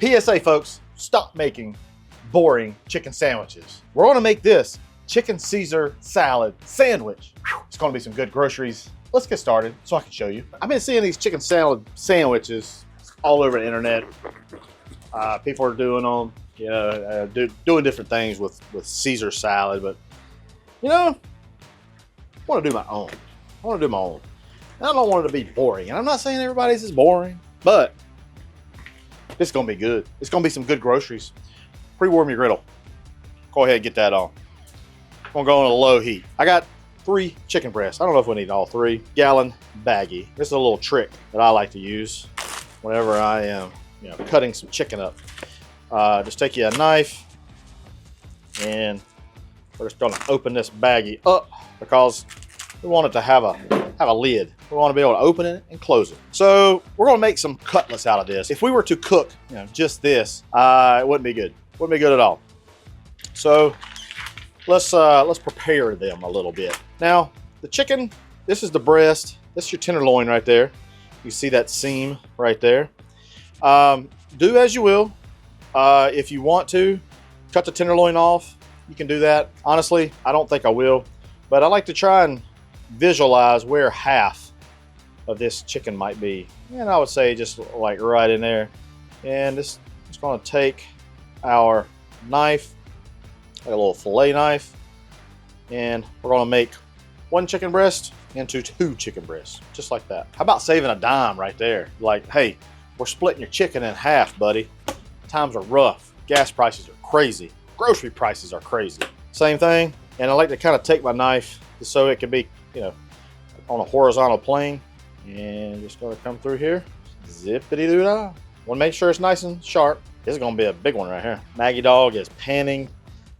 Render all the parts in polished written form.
PSA, folks, stop making boring chicken sandwiches. We're gonna make this chicken Caesar salad sandwich. It's gonna be some good groceries. Let's get started so I can show you. I've been seeing these chicken salad sandwiches all over the internet. People are doing them, you know, doing different things with Caesar salad, but you know, I want to do my own. I want to do my own. And I don't want it to be boring. And I'm not saying everybody's is boring, but it's gonna be good. It's gonna be some good groceries. Pre-warm your griddle. Go ahead and get that on. I'm gonna go on a low heat. I got 3 chicken breasts. I don't know if we need all 3. Gallon baggie. This is a little trick that I like to use whenever I am, you know, cutting some chicken up. Just take you a knife and we're just gonna open this baggie up because we want it to have a lid. We want to be able to open it and close it. So we're gonna make some cutlets out of this. If we were to cook, you know, just this, it wouldn't be good. Wouldn't be good at all. So let's prepare them a little bit. Now the chicken, this is the breast. This is your tenderloin right there. You see that seam right there. Do as you will. If you want to cut the tenderloin off, you can do that. Honestly, I don't think I will, but I like to try and visualize where half of this chicken might be. And I would say just like right in there. And this is going to take our knife, like a little fillet knife, and we're going to make 1 chicken breast into 2 chicken breasts, just like that. How about saving a dime right there? Like, hey, we're splitting your chicken in half, buddy. Times are rough. Gas prices are crazy. Grocery prices are crazy. Same thing. And I like to kind of take my knife just so it can be, you know, on a horizontal plane. And just going to come through here. Zippity-doo-dah. Want to make sure it's nice and sharp. This is going to be a big one right here. Maggie dog is panting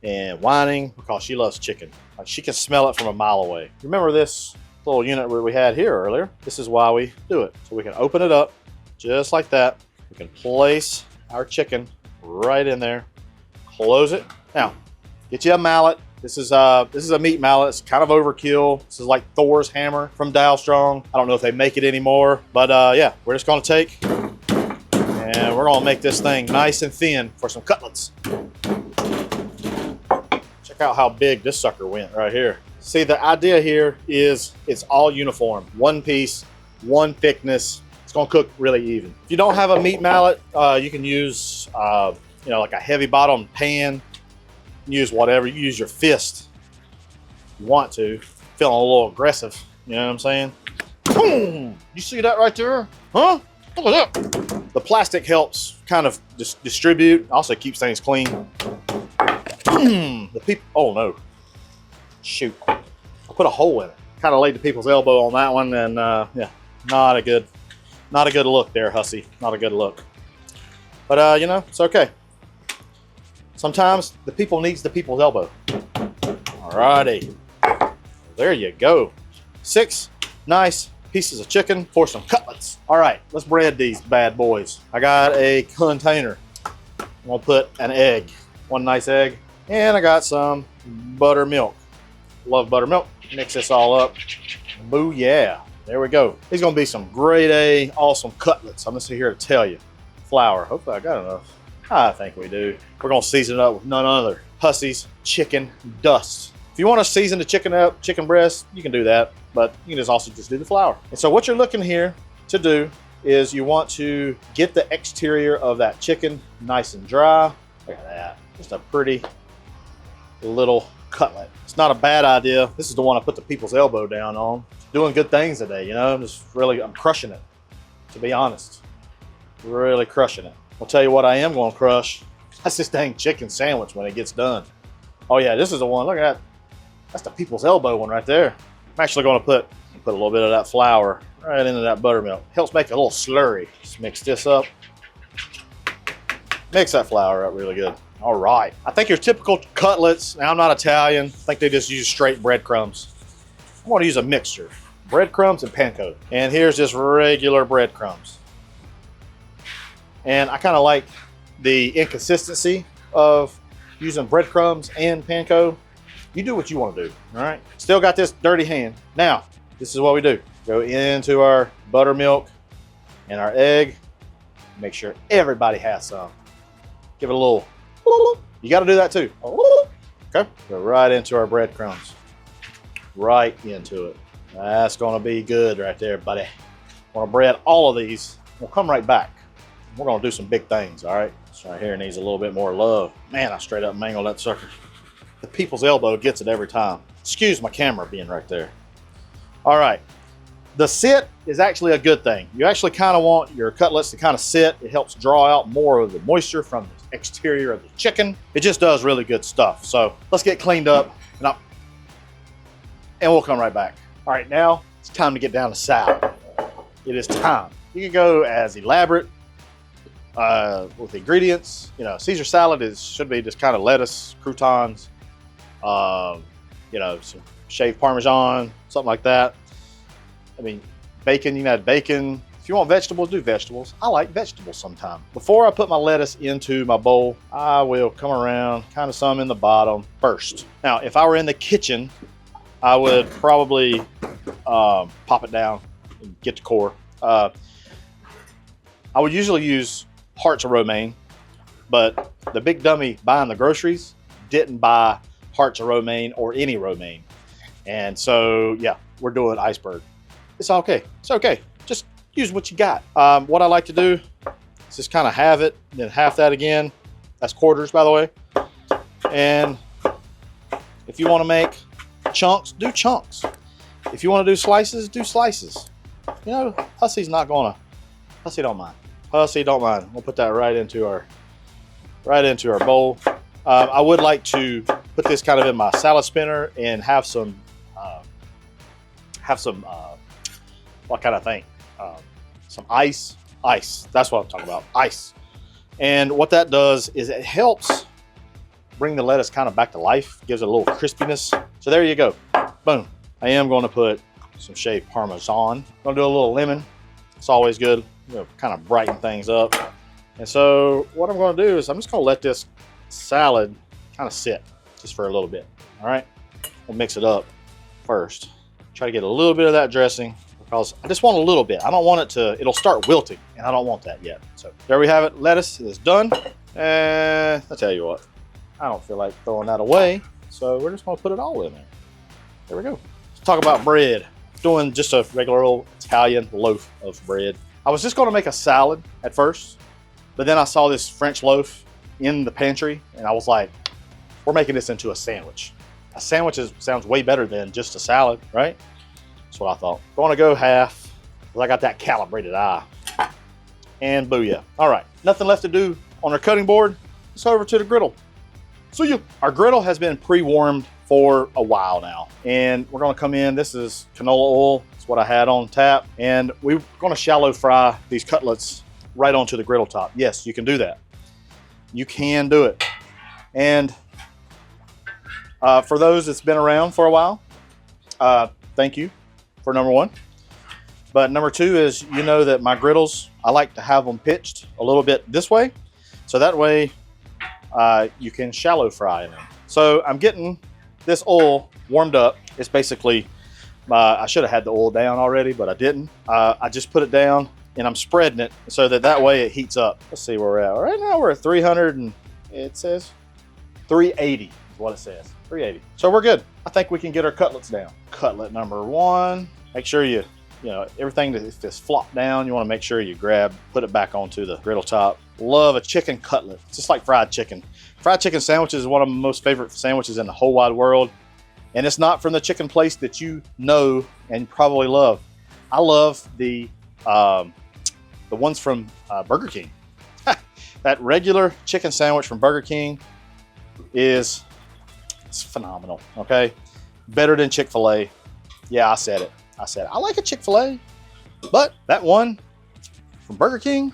and whining because she loves chicken. Like, she can smell it from a mile away. Remember this little unit we had here earlier? This is why we do it. So we can open it up just like that. We can place our chicken right in there. Close it. Now, get you a mallet. This is a meat mallet. It's kind of overkill. This is like Thor's hammer from Dow Strong. I don't know if they make it anymore, but yeah, we're just gonna take and we're gonna make this thing nice and thin for some cutlets. Check out how big this sucker went right here. See, the idea here is it's all uniform. One piece, one thickness. It's gonna cook really even. If you don't have a meat mallet, you can use you know, like a heavy bottom pan. Use whatever. You use your fist if you want to. Feeling a little aggressive, you know what I'm saying? Boom! You see that right there? Huh? Look at that. The plastic helps kind of distribute. Also keeps things clean. The people, oh no. Shoot. I put a hole in it. Kind of laid the people's elbow on that one, and yeah, not a good look there, Hussey. Not a good look. But you know, it's okay. Sometimes the people needs the people's elbow. Alrighty. There you go. 6 nice pieces of chicken for some cutlets. All right, let's bread these bad boys. I got a container. I'm gonna put an egg, 1 nice egg, and I got some buttermilk. Love buttermilk. Mix this all up. Boo yeah. There we go. These gonna be some grade A, awesome cutlets. I'm gonna sit here to tell you. Flour. Hopefully I got enough. I think we do. We're gonna season it up with none other. Hussey's chicken dust. If you want to season the chicken up, chicken breast, you can do that, but you can just also just do the flour. And so what you're looking here to do is you want to get the exterior of that chicken nice and dry. Look at that. Just a pretty little cutlet. It's not a bad idea. This is the one I put the people's elbow down on. Doing good things today, you know. I'm crushing it, to be honest. Really crushing it. I'll tell you what I am going to crush. That's this dang chicken sandwich when it gets done. Oh yeah, this is the one. Look at that. That's the people's elbow one right there. I'm actually going to put a little bit of that flour right into that buttermilk. Helps make it a little slurry. Just mix this up. Mix that flour up really good. All right. I think your typical cutlets, now I'm not Italian, I think they just use straight breadcrumbs. I'm going to use a mixture. Breadcrumbs and panko. And here's just regular breadcrumbs. And I kind of like the inconsistency of using breadcrumbs and panko. You do what you want to do, all right? Still got this dirty hand. Now, this is what we do. Go into our buttermilk and our egg. Make sure everybody has some. Give it a little, you got to do that too. Okay, go right into our breadcrumbs. Right into it. That's gonna be good right there, buddy. Want to bread all of these. We'll come right back. We're gonna do some big things, all right? This right here needs a little bit more love. Man, I straight up mangled that sucker. The people's elbow gets it every time. Excuse my camera being right there. All right, the sit is actually a good thing. You actually kind of want your cutlets to kind of sit. It helps draw out more of the moisture from the exterior of the chicken. It just does really good stuff. So let's get cleaned up and we'll come right back. All right, now it's time to get down to salad. It is time. You can go as elaborate with the ingredients. You know, Caesar salad should be just kind of lettuce, croutons, you know, some shaved Parmesan, something like that. I mean, bacon, you can add bacon. If you want vegetables, do vegetables. I like vegetables sometimes. Before I put my lettuce into my bowl, I will come around, kind of some in the bottom first. Now, if I were in the kitchen, I would probably pop it down and get the core. I would usually use hearts of romaine, but the big dummy buying the groceries didn't buy hearts of romaine or any romaine. And so, yeah, we're doing iceberg. It's okay. It's okay. Just use what you got. What I like to do is just kind of halve it, then half that again. That's quarters, by the way. And if you want to make chunks, do chunks. If you want to do slices, do slices. You know, Hussey don't mind. Hussey don't mind. We'll put that right into our bowl. I would like to put this kind of in my salad spinner and have some what kind of thing? Some ice. That's what I'm talking about. Ice. And what that does is it helps bring the lettuce kind of back to life. Gives it a little crispiness. So there you go. Boom. I am going to put some shaved Parmesan. I'm going to do a little lemon. It's always good. You know, kind of brighten things up. And so what I'm going to do is I'm just going to let this salad kind of sit just for a little bit. All right. We'll mix it up first. Try to get a little bit of that dressing because I just want a little bit. I don't want it to, it'll start wilting and I don't want that yet. So there we have it. Lettuce is done. And I'll tell you what, I don't feel like throwing that away. So we're just going to put it all in there. There we go. Let's talk about bread. Doing just a regular old Italian loaf of bread. I was just going to make a salad at first, but then I saw this French loaf in the pantry and I was like, we're making this into a sandwich. A sandwich sounds way better than just a salad, right? That's what I thought. Going to go half because I got that calibrated eye. And booyah. All right, nothing left to do on our cutting board. Let's go over to the griddle. See ya. Our griddle has been pre-warmed for a while now. And we're gonna come in, this is canola oil. It's what I had on tap. And we're gonna shallow fry these cutlets right onto the griddle top. Yes, you can do that. You can do it. And for those that's been around for a while, thank you for number one. But number two is, you know that my griddles, I like to have them pitched a little bit this way. So that way you can shallow fry in them. So I'm getting this oil warmed up. It's basically, I should have had the oil down already, but I didn't. I just put it down and I'm spreading it so that way it heats up. Let's see where we're at. Right now we're at 300 and it says 380 is what it says. 380. So we're good. I think we can get our cutlets down. Cutlet number one. Make sure you know, everything that's flopped down, you want to make sure you put it back onto the griddle top. Love a chicken cutlet. It's just like fried chicken. Fried chicken sandwiches is one of my most favorite sandwiches in the whole wide world. And it's not from the chicken place that you know and probably love. I love the ones from Burger King. That regular chicken sandwich from Burger King it's phenomenal, okay? Better than Chick-fil-A. Yeah, I said it. I like a Chick-fil-A, but that one from Burger King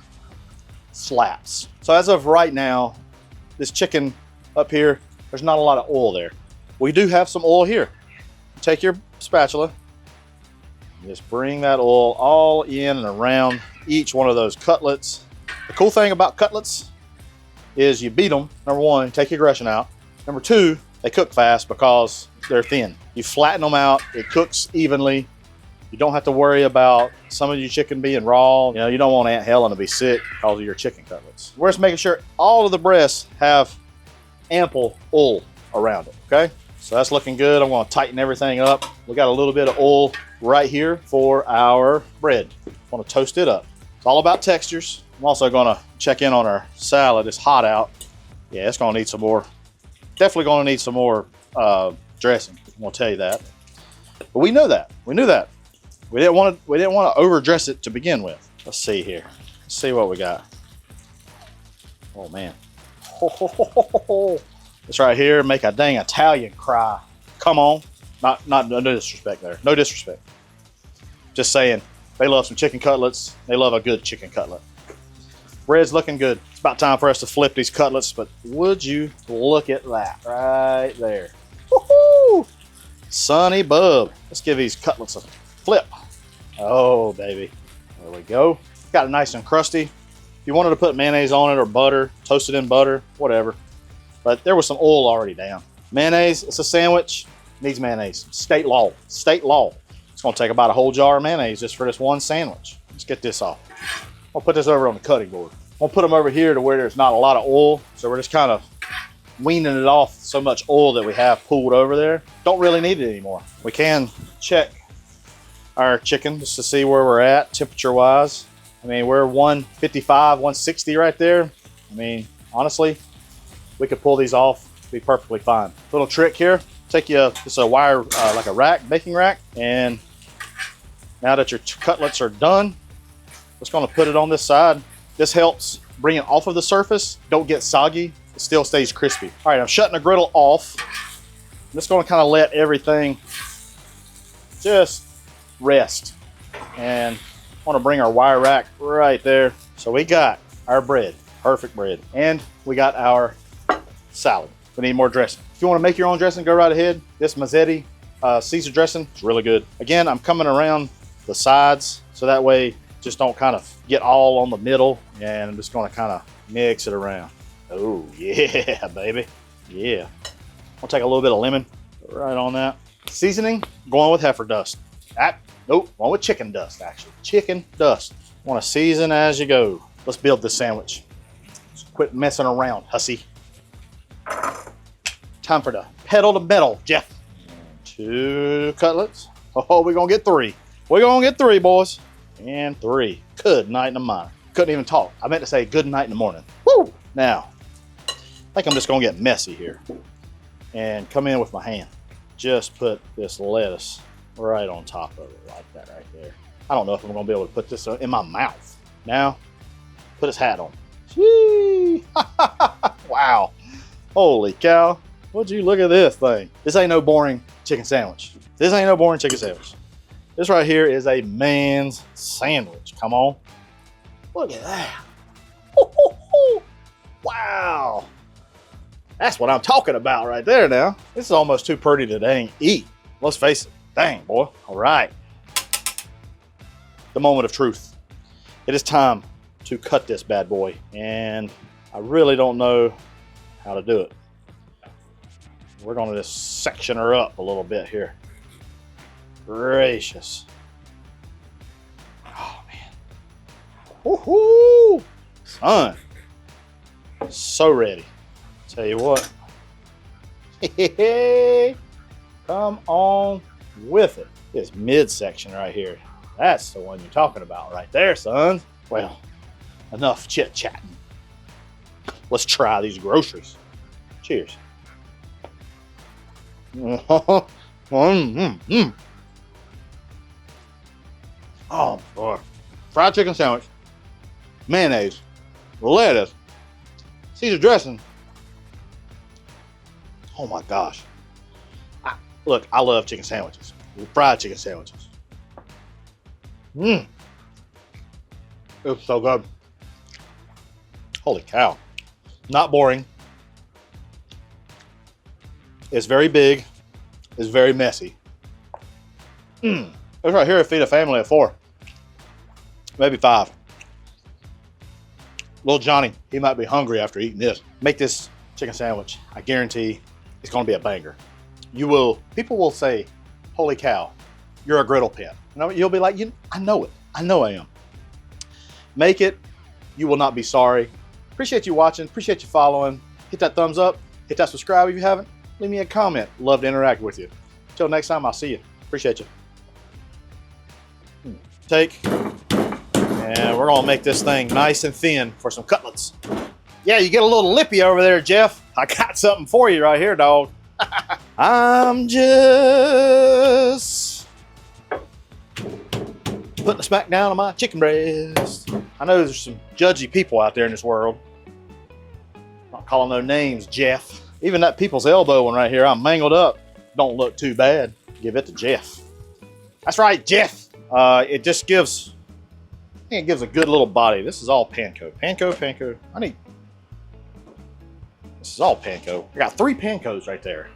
slaps. So as of right now, this chicken up here, there's not a lot of oil there. We do have some oil here. Take your spatula, just bring that oil all in and around each one of those cutlets. The cool thing about cutlets is you beat them. Number one, take your aggression out. Number two, they cook fast because they're thin. You flatten them out, it cooks evenly, You don't have to worry about some of your chicken being raw. You know, you don't want Aunt Helen to be sick because of your chicken cutlets. We're just making sure all of the breasts have ample oil around it, okay? So that's looking good. I'm gonna tighten everything up. We got a little bit of oil right here for our bread. I wanna toast it up. It's all about textures. I'm also gonna check in on our salad. It's hot out. Yeah, it's gonna need some more. Definitely gonna need some more dressing. I'm gonna tell you that. But we know that. We knew that. We didn't want to overdress it to begin with. Let's see here. Let's see what we got. Oh man. This right here make a dang Italian cry. Come on. No disrespect there. No disrespect. Just saying. They love some chicken cutlets. They love a good chicken cutlet. Bread's looking good. It's about time for us to flip these cutlets, but would you look at that right there. Woohoo! Sonny bub. Let's give these cutlets a flip. Oh, baby. There we go. Got it nice and crusty. If you wanted to put mayonnaise on it or butter, toast it in butter, whatever. But there was some oil already down. Mayonnaise, it's a sandwich, needs mayonnaise. State law, state law. It's gonna take about a whole jar of mayonnaise just for this one sandwich. Let's get this off. I'll put this over on the cutting board. I'll put them over here to where there's not a lot of oil. So we're just kind of weaning it off so much oil that we have pooled over there. Don't really need it anymore. We can check our chicken just to see where we're at temperature wise. I mean, we're 155, 160 right there. I mean, honestly, we could pull these off, be perfectly fine. Little trick here, take you just a wire, like a rack, baking rack. And now that your cutlets are done, just gonna put it on this side. This helps bring it off of the surface. Don't get soggy, it still stays crispy. All right, I'm shutting the griddle off. I'm just gonna kind of let everything just rest. And I want to bring our wire rack right there. So we got our bread, perfect bread. And we got our salad. We need more dressing. If you want to make your own dressing, go right ahead. This Mazzetti Caesar dressing is really good. Again, I'm coming around the sides so that way just don't kind of get all on the middle, and I'm just going to kind of mix it around. Oh yeah, baby. Yeah. I'll take a little bit of lemon right on that. Seasoning, going with heifer dust. Nope, going with chicken dust, actually. Chicken dust. Want to season as you go. Let's build this sandwich. Just quit messing around, Hussey. Time for the pedal to metal, Jeff. 2 cutlets. Oh, we're going to get 3. We're going to get 3, boys. And 3. Good night in the morning. Couldn't even talk. I meant to say good night in the morning. Woo! Now, I think I'm just going to get messy here and come in with my hand. Just put this lettuce right on top of it, like that right there. I don't know if I'm gonna be able to put this in my mouth. Now, put his hat on. Whee! Wow. Holy cow. Would you look at this thing? This ain't no boring chicken sandwich. This ain't no boring chicken sandwich. This right here is a man's sandwich. Come on. Look at that. Wow. That's what I'm talking about right there now. This is almost too pretty to dang eat. Let's face it. Dang, boy. All right. The moment of truth. It is time to cut this bad boy. And I really don't know how to do it. We're going to just section her up a little bit here. Gracious. Oh, man. Woohoo! Son. So ready. Tell you what. Come on with it. This midsection right here. That's the one you're talking about right there, son. Well, enough chit-chatting. Let's try these groceries. Cheers. Oh, boy. Fried chicken sandwich, mayonnaise, lettuce, Caesar dressing. Oh my gosh. Look, I love chicken sandwiches. Fried chicken sandwiches. It's so good. Holy cow. Not boring. It's very big. It's very messy. This right here will feed a family of 4. Maybe 5. Little Johnny, he might be hungry after eating this. Make this chicken sandwich. I guarantee it's gonna be a banger. People will say, holy cow, you're a griddle pet. You'll be like, I know it. I know I am. Make it. You will not be sorry. Appreciate you watching. Appreciate you following. Hit that thumbs up. Hit that subscribe if you haven't. Leave me a comment. Love to interact with you. Until next time, I'll see you. Appreciate you. Take. And we're going to make this thing nice and thin for some cutlets. Yeah, you get a little lippy over there, Jeff. I got something for you right here, dog. I'm just putting the smack down on my chicken breast. I know there's some judgy people out there in this world. Not calling no names, Jeff. Even that people's elbow one right here, I'm mangled up. Don't look too bad. Give it to Jeff. That's right, Jeff. It just gives, I think it gives a good little body. This is all panko. Panko. This is all panko. I got 3 pancos right there.